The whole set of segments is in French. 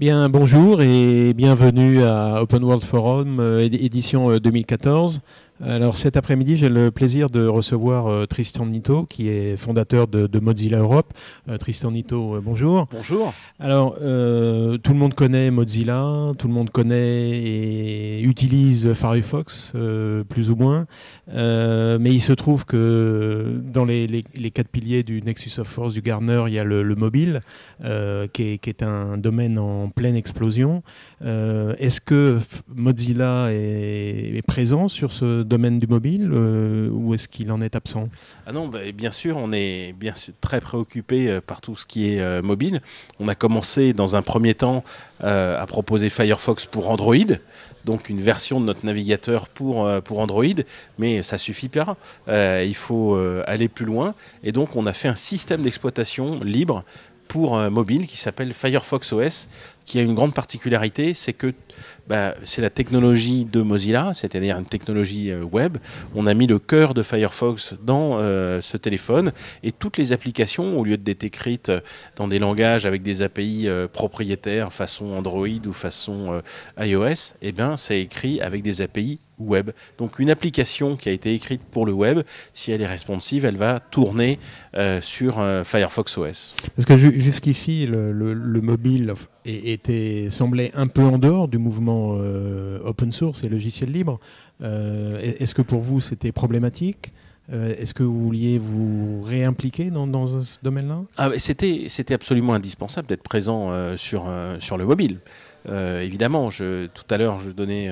Bien, bonjour et bienvenue à Open World Forum, édition 2014. Alors cet après-midi, j'ai le plaisir de recevoir Tristan Nitto, qui est fondateur de Mozilla Europe. Tristan Nitto, bonjour. Bonjour. Alors, tout le monde connaît Mozilla, tout le monde connaît et utilise Firefox, plus ou moins. Mais il se trouve que dans les 4 piliers du Nexus of Force du Gartner, il y a le mobile, qui est un domaine en pleine explosion. Est-ce que Mozilla est présent sur ce domaine du mobile ou est-ce qu'il en est absent? Ah non, bien sûr, on est bien sûr très préoccupé par tout ce qui est mobile. On a commencé dans un premier temps à proposer Firefox pour Android, donc une version de notre navigateur pour Android, mais ça suffit pas. Il faut aller plus loin. Et donc on a fait un système d'exploitation libre pour mobile qui s'appelle Firefox OS, qui a une grande particularité, c'est que c'est la technologie de Mozilla, c'est-à-dire une technologie web. On a mis le cœur de Firefox dans ce téléphone et toutes les applications, au lieu d'être écrites dans des langages avec des API propriétaires façon Android ou façon iOS, c'est écrit avec des API web. Donc une application qui a été écrite pour le web, si elle est responsive, elle va tourner sur Firefox OS. Parce que jusqu'ici, le mobile semblait un peu en dehors du mouvement open source et logiciel libre. Est-ce que pour vous c'était problématique? Est-ce que vous vouliez vous réimpliquer dans ce domaine-là? C'était absolument indispensable d'être présent sur le mobile. Évidemment, tout à l'heure, je donnais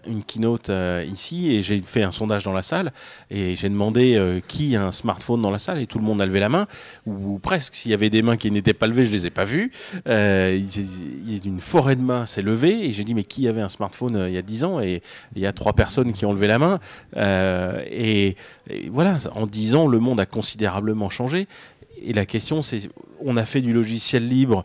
une keynote ici et j'ai fait un sondage dans la salle et j'ai demandé qui a un smartphone dans la salle et tout le monde a levé la main, ou presque. S'il y avait des mains qui n'étaient pas levées, je les ai pas vues. Une forêt de mains s'est levée et j'ai dit mais qui avait un smartphone il y a 10 ans, et il y a 3 personnes qui ont levé la main. Et voilà, en 10 ans, le monde a considérablement changé. Et la question, c'est, on a fait du logiciel libre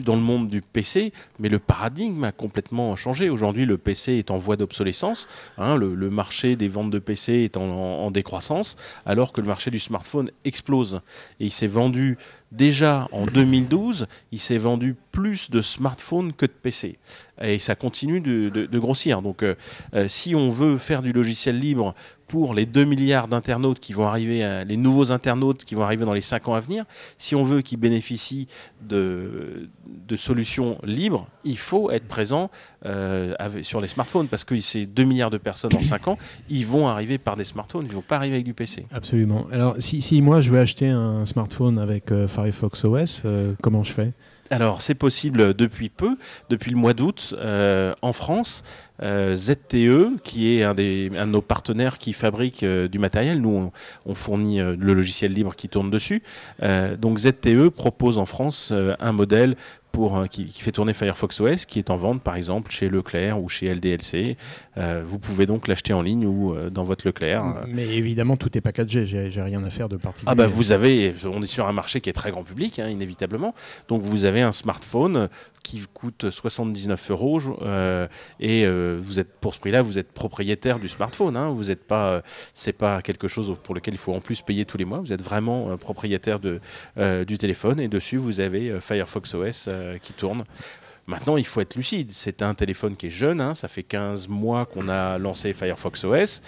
dans le monde du PC, mais le paradigme a complètement changé. Aujourd'hui, le PC est en voie d'obsolescence. Le marché des ventes de PC est en décroissance, alors que le marché du smartphone explose. Et il s'est vendu, déjà en 2012, il s'est vendu plus de smartphones que de PC. Et ça continue de grossir. Donc, si on veut faire du logiciel libre pour les 2 milliards d'internautes qui vont arriver, les nouveaux internautes qui vont arriver dans les 5 ans à venir, si on veut qu'ils bénéficient de solutions libres, il faut être présent sur les smartphones, parce que ces 2 milliards de personnes en 5 ans, ils vont arriver par des smartphones, ils ne vont pas arriver avec du PC. Absolument. Alors, si moi je veux acheter un smartphone avec Firefox OS, comment je fais? Alors, c'est possible depuis peu, depuis le mois d'août, en France. ZTE, qui est un de nos partenaires qui fabrique du matériel. Nous, on fournit le logiciel libre qui tourne dessus. Donc ZTE propose en France un modèle qui fait tourner Firefox OS, qui est en vente par exemple chez Leclerc ou chez LDLC. Vous pouvez donc l'acheter en ligne ou dans votre Leclerc. Mais évidemment, tout est packagé, j'ai rien à faire de particulier. On est sur un marché qui est très grand public, inévitablement. Donc vous avez un smartphone qui coûte 79 € et pour ce prix-là, vous êtes propriétaire du smartphone. Vous n'êtes pas, c'est pas quelque chose pour lequel il faut en plus payer tous les mois. Vous êtes vraiment propriétaire du téléphone, et dessus vous avez Firefox OS qui tourne. Maintenant, il faut être lucide. C'est un téléphone qui est jeune. Ça fait 15 mois qu'on a lancé Firefox OS.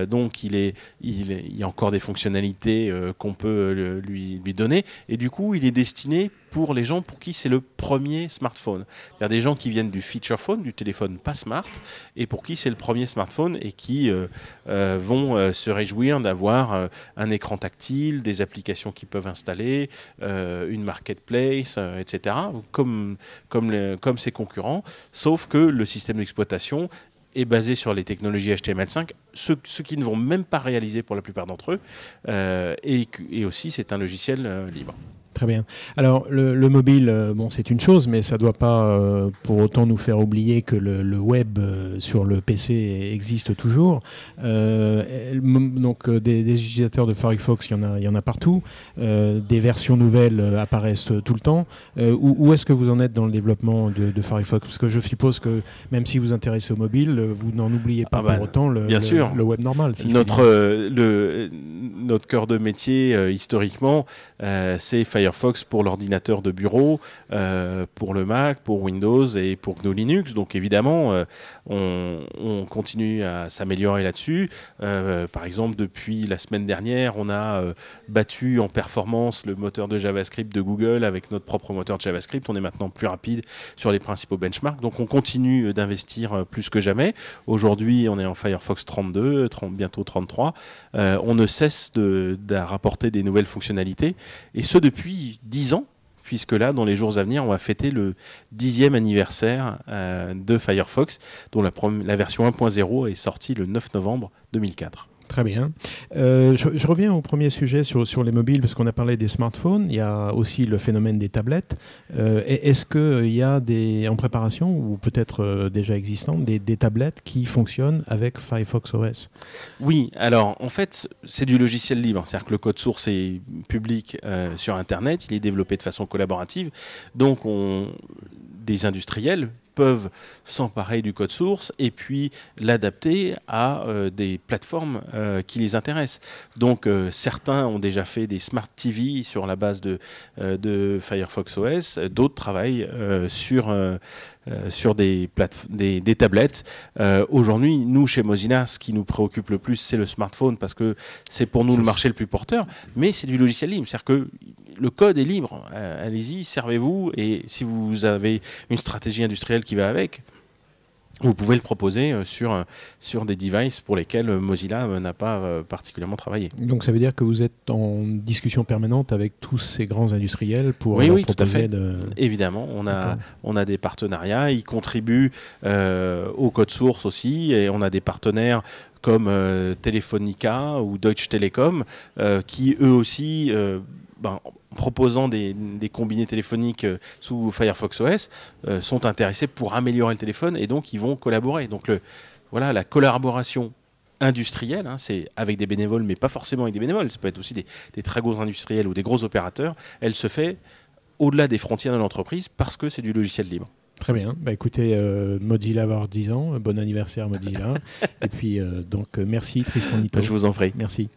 Donc, il y a encore des fonctionnalités qu'on peut lui donner. Et du coup, il est destiné pour les gens pour qui c'est le premier smartphone. C'est-à-dire des gens qui viennent du feature phone, du téléphone pas smart, et pour qui c'est le premier smartphone et qui vont se réjouir d'avoir un écran tactile, des applications qu'ils peuvent installer, une marketplace, etc., comme ses concurrents, sauf que le système d'exploitation est basé sur les technologies HTML5, ce qui ne vont même pas réaliser pour la plupart d'entre eux, et aussi c'est un logiciel libre. Très bien. Alors, le mobile, c'est une chose, mais ça ne doit pas pour autant nous faire oublier que le web sur le PC existe toujours. Donc, des utilisateurs de Firefox, il y en a partout. Des versions nouvelles apparaissent tout le temps. Où est-ce que vous en êtes dans le développement de Firefox? Parce que je suppose que même si vous vous intéressez au mobile, vous n'en oubliez pas pour autant le web normal. Notre cœur de métier, historiquement, c'est Firefox Firefox pour l'ordinateur de bureau, pour le Mac, pour Windows et pour GNU Linux. Donc évidemment, on continue à s'améliorer là-dessus. Par exemple, depuis la semaine dernière, on a battu en performance le moteur de JavaScript de Google avec notre propre moteur de JavaScript. On est maintenant plus rapide sur les principaux benchmarks. Donc on continue d'investir plus que jamais. Aujourd'hui, on est en Firefox 32, bientôt 33. On ne cesse de rapporter des nouvelles fonctionnalités, et ce depuis 10 ans, puisque là, dans les jours à venir, on va fêter le 10e anniversaire de Firefox, dont la version 1.0 est sortie le 9 novembre 2004. Très bien. Je reviens au premier sujet sur les mobiles, parce qu'on a parlé des smartphones. Il y a aussi le phénomène des tablettes. Est-ce qu'il y a en préparation, ou peut-être déjà existantes, des tablettes qui fonctionnent avec Firefox OS? Oui, alors en fait, c'est du logiciel libre. C'est-à-dire que le code source est public sur Internet, il est développé de façon collaborative. Donc des industriels peuvent s'emparer du code source et puis l'adapter à des plateformes qui les intéressent. Donc certains ont déjà fait des Smart TV sur la base de Firefox OS, d'autres travaillent sur des tablettes. Aujourd'hui, nous, chez Mozilla, ce qui nous préoccupe le plus, c'est le smartphone, parce que c'est pour nous le marché le plus porteur, mais c'est du logiciel libre. C'est-à-dire que le code est libre. Allez-y, servez-vous, et si vous avez une stratégie industrielle qui va avec, vous pouvez le proposer sur des devices pour lesquels Mozilla n'a pas particulièrement travaillé. Donc ça veut dire que vous êtes en discussion permanente avec tous ces grands industriels pour oui, proposer tout à fait. Évidemment, on a des partenariats, ils contribuent au code source aussi, et on a des partenaires comme Telefonica ou Deutsche Telekom qui eux aussi proposant des combinés téléphoniques sous Firefox OS, sont intéressés pour améliorer le téléphone, et donc ils vont collaborer. Donc la collaboration industrielle, c'est avec des bénévoles, mais pas forcément avec des bénévoles, ça peut être aussi des très gros industriels ou des gros opérateurs, elle se fait au-delà des frontières de l'entreprise parce que c'est du logiciel libre. Très bien. Écoutez, Mozilla va avoir 10 ans. Bon anniversaire Mozilla. Et puis, merci Tristan Nitto. Je vous en prie. Merci.